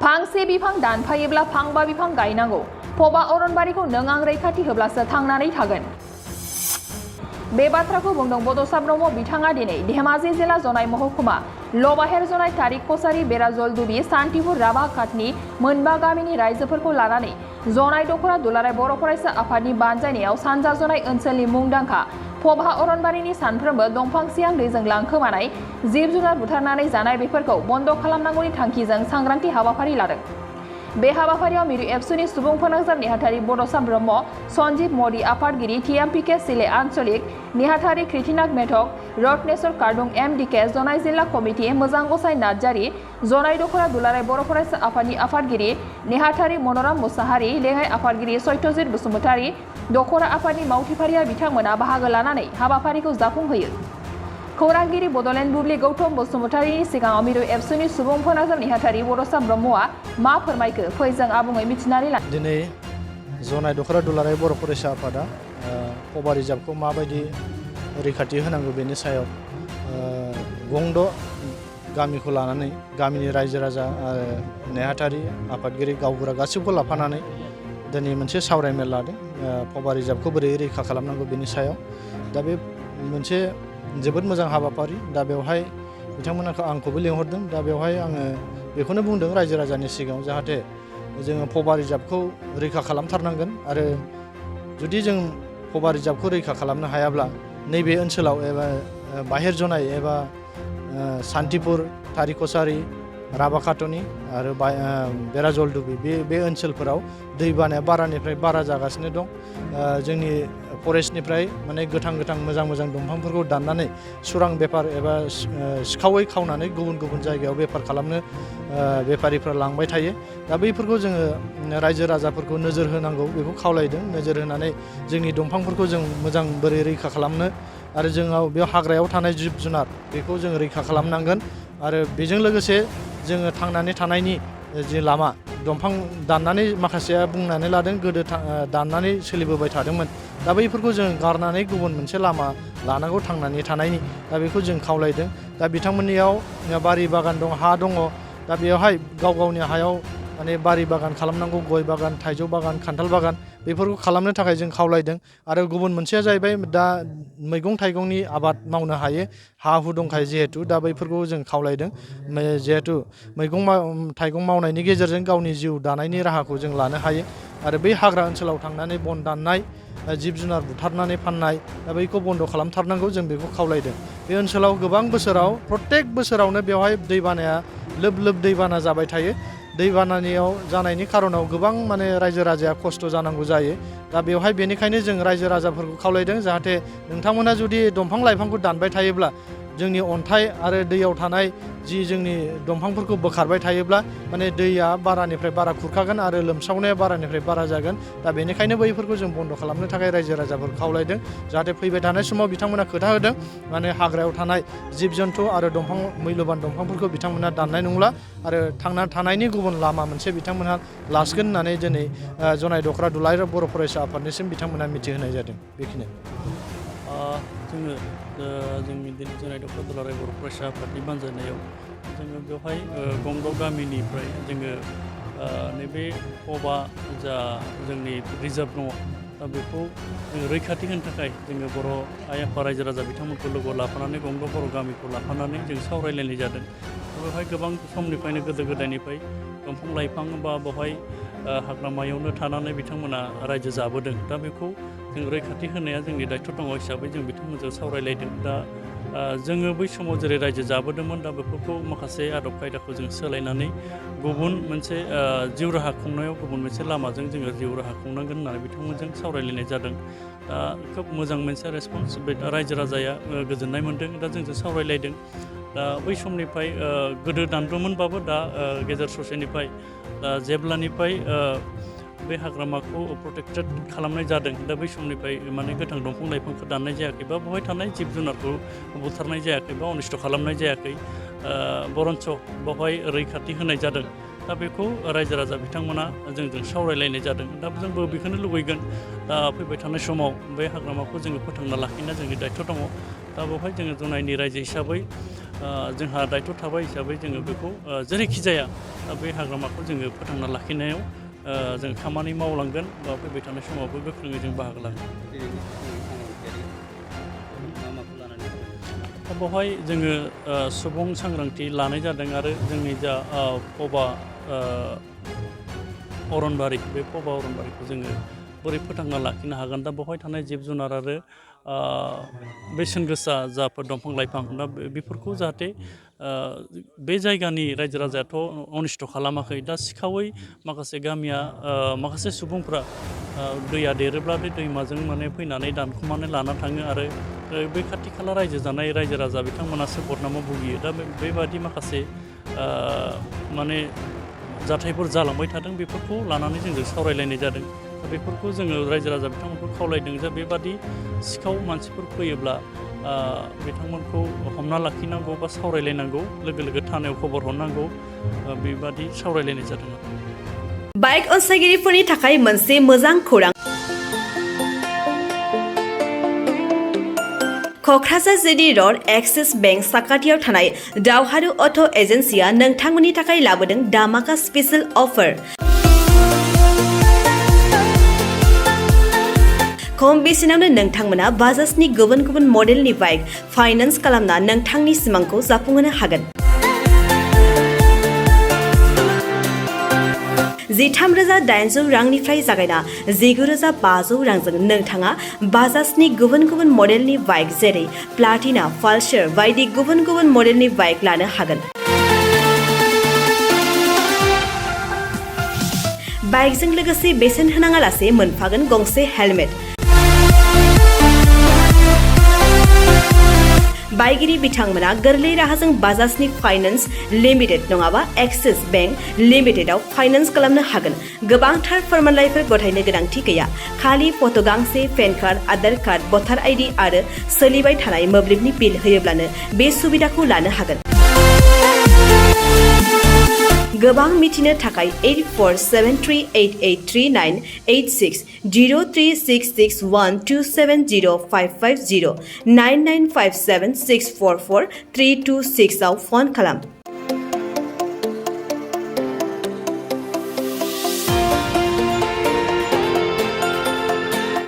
फांसे बिफां दानफायोब्ला फांबा बिफां गायनांगौ। पबा अरनबारिखौ नों आं रैखाथि होब्लासो थांनानै थागोन। बे बाथ्राखौ बुंदों बड'सा ब्रह्म बिथाङा दिनै धेमाजि जिल्ला जनाय महकुमा लबाहेर जनाय तारिक कसारी बेराजल दुबि सान्तिपुर राभाघाटनि मोनबा गामिनि रायजोफोरखौ लानानै जनाय दख'रा दुलाराय बर' फरायसा आफादनि बानजायनायाव सानजा जनाय ओनसोलनि मुंदांखा पबा अरनबारिनि सानफ्रोमबो दंफां सियां दैजों लांखोमानाय जिब जुनार बुथारनानै जानाय बेफोरखौ बन्द खालामनांगौनि थांखिजों सांग्रांथि हाबाफारि लादों। बे हाबाफारियाव मिरु एबसुनि सुबुं फोनांजाब नेहाथारि बड'सा ब्रह्म सन्जीब मदि आफादगिरि टिएमपिके सिले आन्चलिक नेहाथारि कृतिनाथ मेथक रत्नेश्वर कार्डुं एमडिके जनाय जिल्ला कमिटि मोजां गसाइ नार्जारी जनाय दख'रा दुलाराय बर' फरायसा आफादनि आफादगिरि नेहाथारि मन'राम मुसाहारि लेङाइ आफादगिरि सत्यजित बसुमतारी दख'रा आफादनि मावथिफारिया बिथांमोना बाहागो लानानै हाबाफारिखौ जाफुंहोयो। खौरांगिरि बड'लेण्ड बुब्लि गौतम बसुमतारीनि सिगाङाव मिरु एबसुनि सुबुं फोनांजाब नेहाथारि बड'सा ब्रह्मआ मा फोरमायखो फै जों आबुङै मिथिनानै ला। दिनै जनाय दख'रा दुलाराय बर' फरायसा आफादा पबा रिजार्भखौ माबायदि रैखाथि होनांगौ बेनि सायाव गंद गामिखौ लानानै गामिनि रायजो राजा नेहाथारि आफादगिरि गावबुरा गासिबो लाफानानै दिनै मोनसे सावरायमेल लादों पबा रिजार्भखौ बोरै रैखा खालामनांगौ बेनि सायाव। दा बे मोनसे जोबोद मोजां हाबाफारि। दा बेवहाय बिथांमोना आंखौबो लिंहरदों। दा बेवहाय आङो बेखौनो बुंदों रायजो राजानि सिगाङाव जाहाथे जोङो पबा रिजार्भखौ रैखा खालामथारनांगन आरो जुदि जों पबा रिजार्भखौ रैखा खालामनो हायाब्ला नैबे ओनसोलाव एबा बाहेर जनाय एबा सान्तिपुर तारिकसारि राभाघाटनि आरो बेराजल दुबि बे ओनसोलफोराव दै बानाया बारानिफ्राय बारा जागासिनो दं। जोंनि फरेस्टनिफ्राय माने गोथां मोजां दंफांफोरखौ दाननानै सुरां बेफार एबा सिखावै खावनानै गुबुन गुबुन जायगायाव बेफार खालामनो बेफारिफ्रा लांबाय थायो। दा बैफोरखौ जोङो रायजो राजाफोरखौ नोजोर होनांगौ बेखौ खावलायदों। नोजोर होनानै जोंनि दंफांफोरखौ जों मोजां बोरै रैखा खालामनो आरो जोंनाव बेयाव हाग्रायाव थानाय जिब जुनार बेखौ जों रैखा खालामनांगोन आरो बेजों लोगोसे जोङो थांनानै थानायनि जि लामा दंफां दाननानै माखासेया बुंनानै लादों गोदो दाननानै सोलिबोबाय थादोंमोन। दा बैफोरखौ जों गारनानै गुबुन मोनसे लामा लानांगौ थांनानै थानायनि। दा बेखौ जों खावलायदों। दा बिथांमोननियाव बारि बागान दं, हा दङ। दा बेवहाय गावनि हायाव माने बारि बागान खालामनांगौ, गय बागान, थाइजौ बागान, खान्थाल बागान बेफोरखौ खालामनो थाखाय जों खावलायदों। आरो गुबुन मोनसेया जाहैबाय दा मैगं थाइगंनि आबाद मावनो हायो, हा हु दंखायो जिहेथु। दा बैफोरखौ जों खावलायदों जिहेथु मैगं थाइगं मावनायनि गेजेरजों गावनि जिउ दानायनि राहाखौ जों लानो हायो। आरो बै हाग्रा ओनसोलाव थांनानै बन दाननाय, जिब जुनार बुथारनानै फाननाय दा बैखौ बन्द खालामथारनांगौ जों बेखौ खावलायदों। बे ओनसोलाव गोबां बोसोराव प्रत्येक बोसोरावनो बेवहाय दैबानाया लोब दैबाना जाबाय थायो। दैबानानियाव जानायनि खारनाव गोबां माने रायजो राजाया खस्थ' जानांगौ जायो। दा बेवहाय बेनिखायनो जों रायजो राजाफोरखौ खावलायदों जाहाथे नोंथांमोना जुदि दंफां लाइफांखौ दानबाय थायोब्ला जोंनि अन्थाइ आरो दैयाव थानाय जि जोंनि दंफांफोरखौ बोखारबाय थायोब्ला माने दैया बारानिफ्राय बारा खुरखागोन आरो लोमसावनाया बारानिफ्राय बारा जागोन। दा बेनिखायनो बैफोरखौ जों बन्द खालामनो थाखाय रायजो राजाफोरखौ खावलायदों जाहाथे फैबाय थानाय समाव बिथांमोना खोथा होदों माने हाग्रायाव थानाय जिब जन्थु आरो दंफां मैल'बान दंफांफोरखौ बिथांमोना दाननाय नंला आरो थांना थानायनि गुबुन लामा मोनसे बिथांमोनहा लासिगोन होननानै दिनै जनाय दख'रा दुलाराय बर' फरायसा आफादनिसिम बिथांमोना मिथिहोनाय जादों। बेखिनि जोङो जोंनि दिनै जनाय दख'रा दुलाराय बर' फरायसा आफादनि बानजायनायाव जोङो बेवहाय गंद गामिनिफ्राय जोङो नैबे पबा जा जोंनि रिजार्भ दङ दा बेखौ जोङो रैखाथि होनो थाखाय जोङो बर' आइ आफा रायजो राजा बिथांमोनखौ लोगोआव लाफानानै गंद बर' गामिखौ लाफानानै जों सावरायलायनाय जादों। बेवहाय गोबां समनिफ्रायनो गोदो गोदायनिफ्राय दंफां लाइफां बा बेवहाय हाग्रामायावनो थानानै बिथांमोना रायजो जाबोदों। दा बेखौ जों रैखाथि होनाया जोंनि दायथ' दङ हिसाबै जों बिथांमोनजों सावरायलायदों। दा जोङो बै समाव जेरै रायजो जाबोदोंमोन दा बेफोरखौ माखासे आदब खायदाखौ जों सोलायनानै गुबुन मोनसे जिउ राहा खुंनायाव गुबुन मोनसे लामाजों जोङो जिउ राहा खुंनांगोन होननानै बिथांमोनजों सावरायलायनाय जादों। दा खोब मोजां मोनसे रेसपन्स बे रायजो राजाया गोजोननाय मोनदों। दा जोंजों सावरायलायदों। दा बै समनिफ्राय गोदो दानदोंमोनबाबो दा गेजेर ससेनिफ्राय जेब्लानिफ्राय बे हाग्रामाखौ प्रटेक्टेड खालामनाय जादों दा बै समनिफ्राय माने गोथां दंफां लाइफांखौ दाननाय जायाखै बा बेवहाय थानाय जिब जुनारखौ बुथारनाय जायाखै बा अनिष्ट खालामनाय जायाखै। बरन्स बेवहाय रैखाथि होनाय जादों। दा बेखौ रायजो राजा बिथांमोना जोंजों सावरायलायनाय जादों दा जोंबो बेखौनो लुबैगोन दा फैबाय थानाय समाव बे हाग्रामाखौ जोङो फोथांना लाखिनाया जोंनि दायथ' दङ दा बेवहाय जोङो जनायनि रायजो हिसाबै जोंहा दायथ' थाबाय हिसाबै जोङो बेखौ जेरैखि जाया बे हाग्रामाखौ जोङो फोथांना लाखिनायाव जों खामानि मावलांगोन बा फैबाय थानाय समावबो गोख्रोङै जों बाहागो लागोन दा बेवहाय जोङो सुबुं सांग्रांथि लानाय जादों आरो जोंनि जा पबा अरनबारि बे पबा अरनबारिखौ जोङो बोरै फोथांना लाखिनो हागोन दा बेवहाय थानाय जिब जुनार आरो बेसेन गोसा जाफोर दंफां लाइफां दा बेफोरखौ जाहाथे बे जायगानि रायजो राजायाथ' अनिस्थ' खालामाखै दा सिखावै माखासे गामिया माखासे सुबुंफ्रा दैया देरोब्ला बे दैमाजों माने फैनानै दानखुमानानै लाना थाङो आरो बे खाथि खाला रायजो जानाय रायजो राजा बिथांमोनासो बदनामाव भुगियो दा बेबादि माखासे माने जाथायफोर जालांबाय थादों बेफोरखौ लानानै जोंजों सावरायलायनाय जादों दा बेफोरखौ जोङो रायजो राजा बिथांमोनखौ खावलायदों जे बेबादि सिखाव मानसिफोर फैयोब्ला बिथांमोनखौ हमना लाखिनांगौ बा सावरायलायनांगौ लोगो लोगो थानायाव खबर हरनांगौ बेबादि सावरायलायनाय जादों बाइक अनसायगिरिफोरनि थाखाय मोनसे मोजां खौरां Kokrajhar GD road axis bank साखाथियाव थानाय दावहारु अट' एजेन्सिया नोंथांमोननि थाखाय लाबोदों दामाका स्पेशल अफार खम बेसेनावनो नोंथांमोना बाजाजनि गुबुन गुबुन मडेलनि बाइक फाइनान्स खालामना नोंथांनि सिमांखौ जाफुंहोनो हागोन 13,800 रांनिफ्राय जागायना 19,500 रांजों नोंथाङा बाजाजनि गुबुन गुबुन मडेलनि बाइक जेरै प्लाटिना पालसार बायदि गुबुन गुबुन मडेलनि बाइक लानो हागोन बाइकजों लोगोसे बेसेन होनाङालासे मोनफागोन गंसे हेलमेट बाइगिरि बिथांमोना गोरलै राहाजों बाजाजनि फाइनान्स लिमिटेड नङाबा एक्सिस बेंक लिमिटेडआव फाइनान्स खालामनो हागोन गोबांथार फोरमानलाइफोर गथायनो गोनांथि गैया खालि फट' गांसे पेन कार्ड आधार कार्ड भटार आइडि आरो सोलिबाय थानाय मोब्लिबनि बिल होयोब्लानो बे सुबिदाखौ लानो हागोन गोबां मिथिनो थाखाय 8473883986 03661270550 9957644326 आव फन खालाम